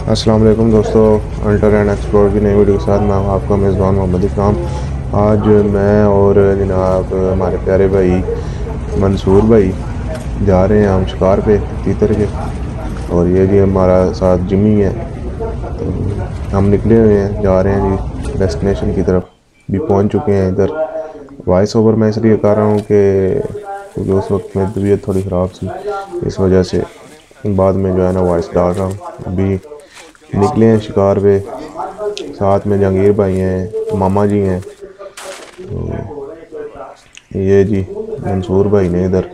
अस्सलाम वालेकुम दोस्तों, हंटर एंड एक्सप्लोर की नई वीडियो के साथ मैं हूं आपका मेज़बान मोहम्मद इकराम। आज मैं और जनाब हमारे प्यारे भाई मंसूर भाई जा रहे हैं हम शिकार पे तीतर के। और ये जी हमारा साथ जिमी है, तो हम निकले हुए हैं, जा रहे हैं जी डेस्टिनेशन की तरफ। भी पहुंच चुके हैं इधर। वॉइस ओवर मैं इसलिए कर रहा हूँ कि क्योंकि उस वक्त मेरी तबीयत थोड़ी ख़राब थी, इस वजह से बाद में जो है ना वॉइस डाल रहा हूँ। अभी निकले हैं शिकार पे, साथ में जहांगीर भाई हैं, मामा जी हैं, तो ये जी मंसूर भाई ने इधर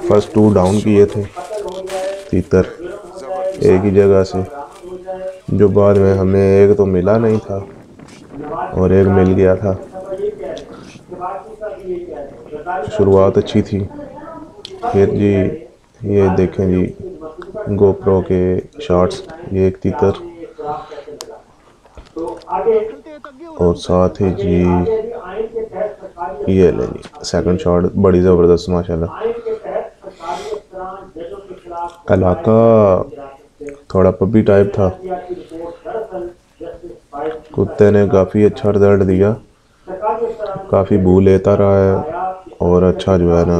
फर्स्ट 2 डाउन किए थे तीतर एक ही जगह से, जो बाद में हमें एक तो मिला नहीं था और एक मिल गया था। शुरुआत अच्छी थी। फिर जी ये देखें जी गोप्रो के शॉट्स, ये एक तीतर और साथ ही जी ये ले जी सेकंड शॉट, बड़ी ज़बरदस्त माशाल्लाह। इलाका थोड़ा पबी टाइप था, कुत्ते ने काफ़ी अच्छा रिजल्ट दिया, काफ़ी बू लेता रहा है और अच्छा जो है ना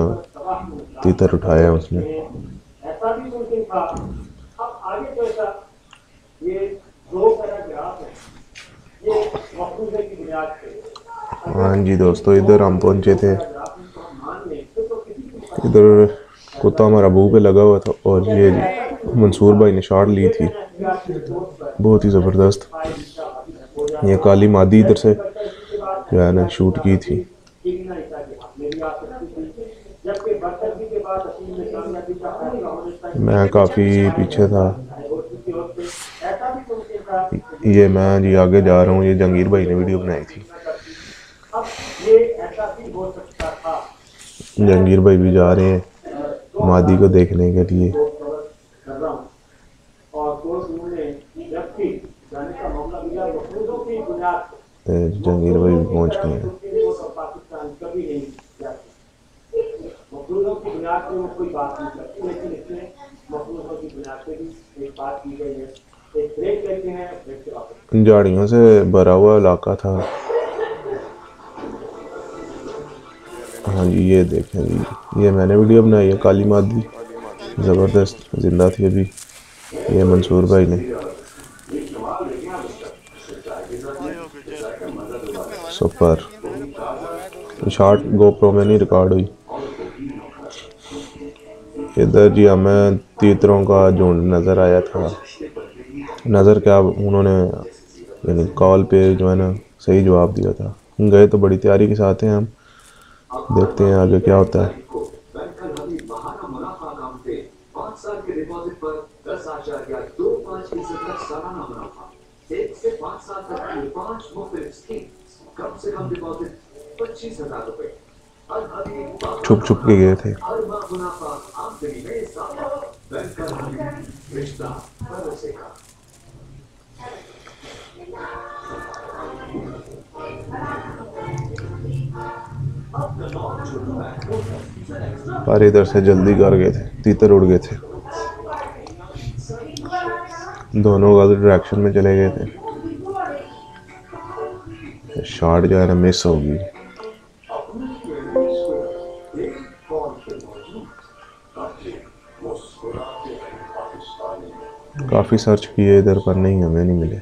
तीतर उठाया उसने। हाँ जी दोस्तों, इधर हम पहुंचे थे। इधर कुत्ता हमारा बू पे लगा हुआ था और ये जी मंसूर भाई ने शॉट ली थी, बहुत ही ज़बरदस्त। ये काली मादी इधर से जो है ना शूट की थी। मैं काफ़ी पीछे था। ये मैं जी आगे जा रहा हूँ, ये जहांगीर भाई ने वीडियो बनाई थी। जहांगीर भाई भी जा रहे हैं मादी को देखने के लिए। जहांगीर भाई भी पहुंच गए हैं। झाड़ियों से भरा हुआ इलाका था। हाँ जी ये देखें जी, ये मैंने वीडियो बनाई है, काली मादी ज़बरदस्त जिंदा थी अभी। ये मंसूर भाई ने सुपर शॉट गोप्रो में नहीं रिकॉर्ड हुई। इधर जी हमें तीतरों का झुंड नज़र आया था। नज़र क्या, उन्होंने यानी कॉल पे जो है ना सही जवाब दिया था। गए तो बड़ी तैयारी के साथ हैं हम, देखते हैं आगे क्या होता है। छुप छुप के गए थे। पर इधर से जल्दी कर गए थे, तीतर उड़ गए थे, दोनों गलत डायरेक्शन में चले गए थे। शॉट जो है ना मिस होगी। काफ़ी सर्च किए इधर पर नहीं, हमें नहीं मिले।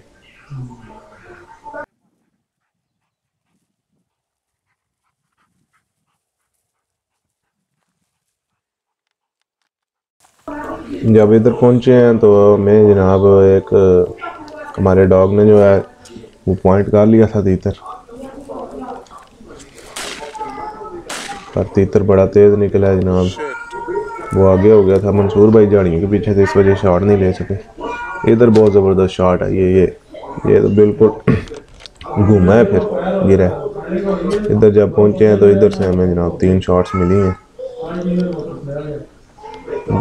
जब इधर पहुंचे हैं तो मैं जनाब एक हमारे डॉग ने जो है वो पॉइंट कर लिया था तीतर, पर तीतर बड़ा तेज़ निकला है जनाब, वो आगे हो गया था। मंसूर भाई झाड़ियों के पीछे थे, इस वजह शॉट नहीं ले सके। इधर बहुत ज़बरदस्त शॉट है, ये तो बिल्कुल घूमा है फिर गिरा। इधर जब पहुंचे हैं तो इधर से हमें जनाब 3 शॉट्स मिली हैं।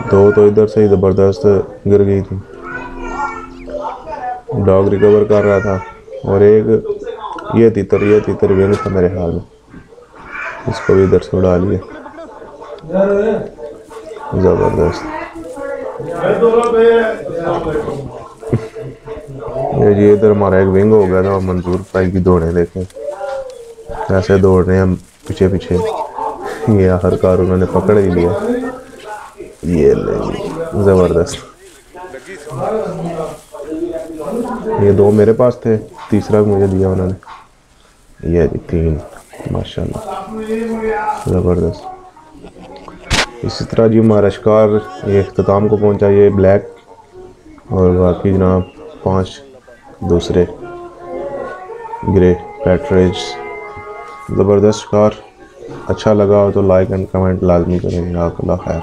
2 तो इधर से ही ज़बरदस्त गिर गई थी, डॉग रिकवर कर रहा था, और एक ये तीतर विंग था मेरे ख्याल में, इसको भी इधर से उड़ा लिया। ज़बरदस्त। ये इधर हमारा एक विंग हो गया था और मंसूर भाई की दौड़े देखें कैसे दौड़ रहे हैं हम पीछे पीछे। ये आखिरकार उन्होंने पकड़ ही लिया। ये जबरदस्त। ये 2 मेरे पास थे, तीसरा मुझे दिया उन्होंने। ये 3 माशाल्लाह ज़बरदस्त। इसी तरह जी हमारा शिकार ये अख्ताम को पहुंचा। ये ब्लैक और बाकी जनाब 5 दूसरे ग्रे पैट्रिज। ज़बरदस्त शिकार। अच्छा लगा हो तो लाइक एंड कमेंट लाजमी करें। अल्लाह खैर।